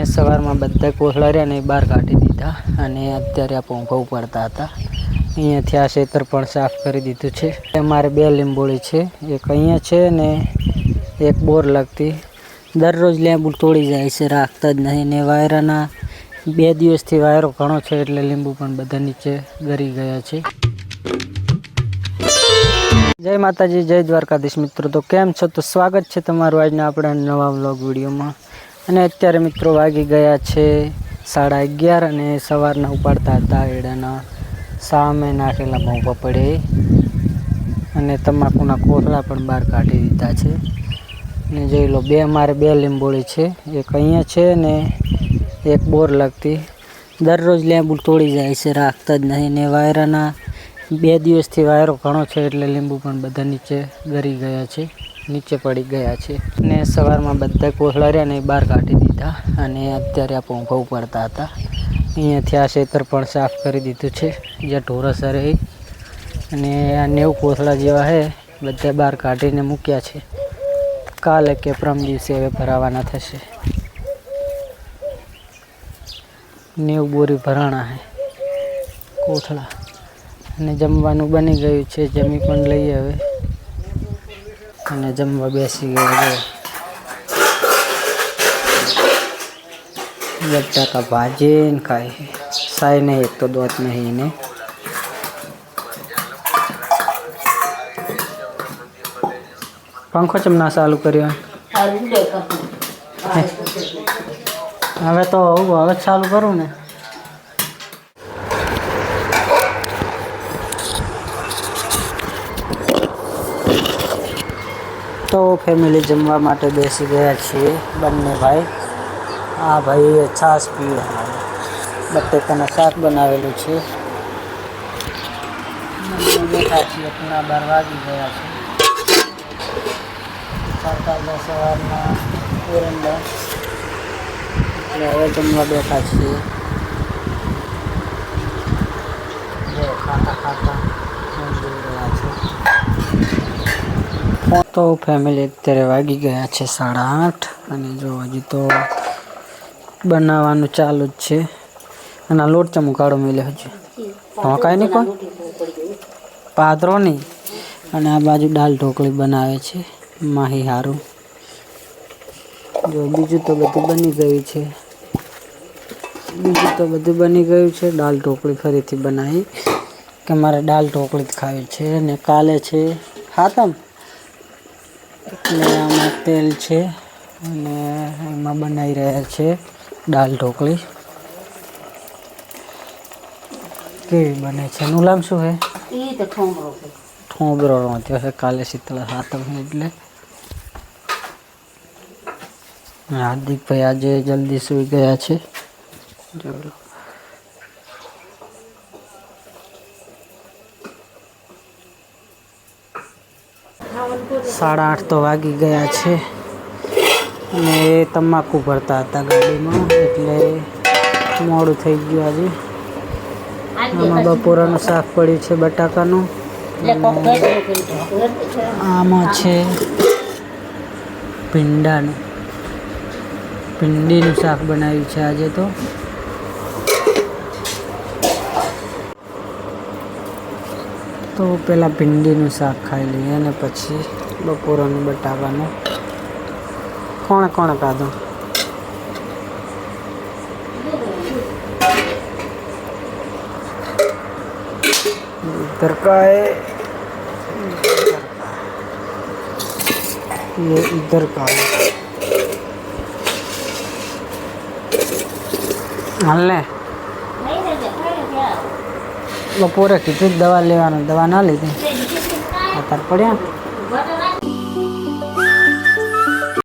સવારમાં બધા કોથળા રહ્યા ને એ બહાર કાઢી દીધા અને અત્યારે આ પંખો ઉપાડતા હતા. અહીંયાથી આ ખેતર પણ સાફ કરી દીધું છે. અમારે 2 લીંબોળી છે, એક અહીંયા છે ને એક બોર લાગતી. દરરોજ લીંબુ તોડી જાય છે, રાખતા જ નહીં ને વાયરાના 2 દિવસથી વાયરો ઘણો છે એટલે લીંબુ પણ બધા નીચે ગરી ગયા છે. જય માતાજી, જય દ્વારકાધીશ મિત્રો. તો કેમ છો? તો સ્વાગત છે તમારું આજના આપણા નવા વ્લોગ વિડીયોમાં. અને અત્યારે મિત્રો વાગી ગયા છે 11:30 અને સવારના ઉપાડતા હતા એડાના સામે નાખેલા ભોંપા પડે અને તમાકુના કોથળા પણ બહાર કાઢી દીધા છે. ને જોઈ લો, મારે 2 લીંબોળી છે, એક અહીંયા છે ને એક બોર લાગતી. દરરોજ લીંબુ તોડી જાય છે, રાખતા જ નહીં ને વાયરાના 2 દિવસથી વાયરો ઘણો છે એટલે લીંબુ પણ બધા નીચે ગરી ગયા છે, નીચે પડી ગયા છે. ને સવારમાં બધા કોથળા રહ્યા ને એ બહાર કાઢી દીધા અને અત્યારે આ પંખો ઉપાડતા હતા. અહીંયાથી આ ખેતર પણ સાફ કરી દીધું છે જ્યાં ઢોરસ રહે. અને આ 90 કોથળા જેવા છે, બધા બહાર કાઢીને મૂક્યા છે. કાલે કે પરમ દિવસે હવે ભરાવાના થશે. 90 બોરી ભરાણા છે કોથળા. અને જમવાનું બની ગયું છે, જમી પણ લઈએ હવે અને જમવા બેસી ગયા. બટાકા ભાજીને ખાય સાય નહીં, એક તો દોત નહીં ને. પંખો ચમ ના ચાલુ કર્યો? હવે તો હવે ચાલુ કરું ને. તો ફેમિલી જમવા માટે બેસી ગયા છીએ બંને ભાઈ. આ ભાઈએ છાશ પીવે, બટેકાના શાક બનાવેલું છે. બેઠા છીએ, પૂણા 12 વાગી ગયા છે. સવારના એરંડા એટલે હવે જમવા બેઠા છીએ. ખાતા ખાતા જોઈ રહ્યા છે. તો ફેમિલી અત્યારે વાગી ગયા છે 8:30 અને જો હજી તો બનાવવાનું ચાલુ જ છે. અને આ લોટ ચમુ કાઢો મેલે હજુ કાંઈ નહીં, કોઈ પાત્રો નહીં. અને આ બાજુ દાળ ઢોકળી બનાવે છે માહી હારું. જો બીજું તો બધું બની ગયું છે. દાળ ઢોકળી ફરીથી બનાવી કે મારે દાળ ઢોકળી જ ખાવી છે. અને કાલે છે હાતમ એટલે આમાં તેલ છે અને એમાં બનાવી રહ્યા છે દાળ ઢોકળી. કેવી બને છે? એનું નામ શું છે? ઠોંબરો રોંધ્યો છે કાલે શીતળા સાતમ એટલે. હાર્દિકભાઈ આજે જલ્દી સૂઈ ગયા છે. 8:30 તો વાગી ગયા છે. અને એ તમાકુ ભરતા હતા ગાડીમાં એટલે મોડું થઈ ગયું આજે. આમાં બપોરાનું શાક પડ્યું છે બટાકાનું. આમાં છે ભીંડીનું શાક બનાવ્યું છે આજે. તો પહેલાં ભીંડીનું શાક ખાઈ લઈએ અને પછી બપોરાનું બટાકાનું. કોણે ખાધું? इधर का है, ये इधर का है. હાલને બપોરે કીધું દવા લેવાનું, દવા ના લીધી અત્યારે પડ્યા.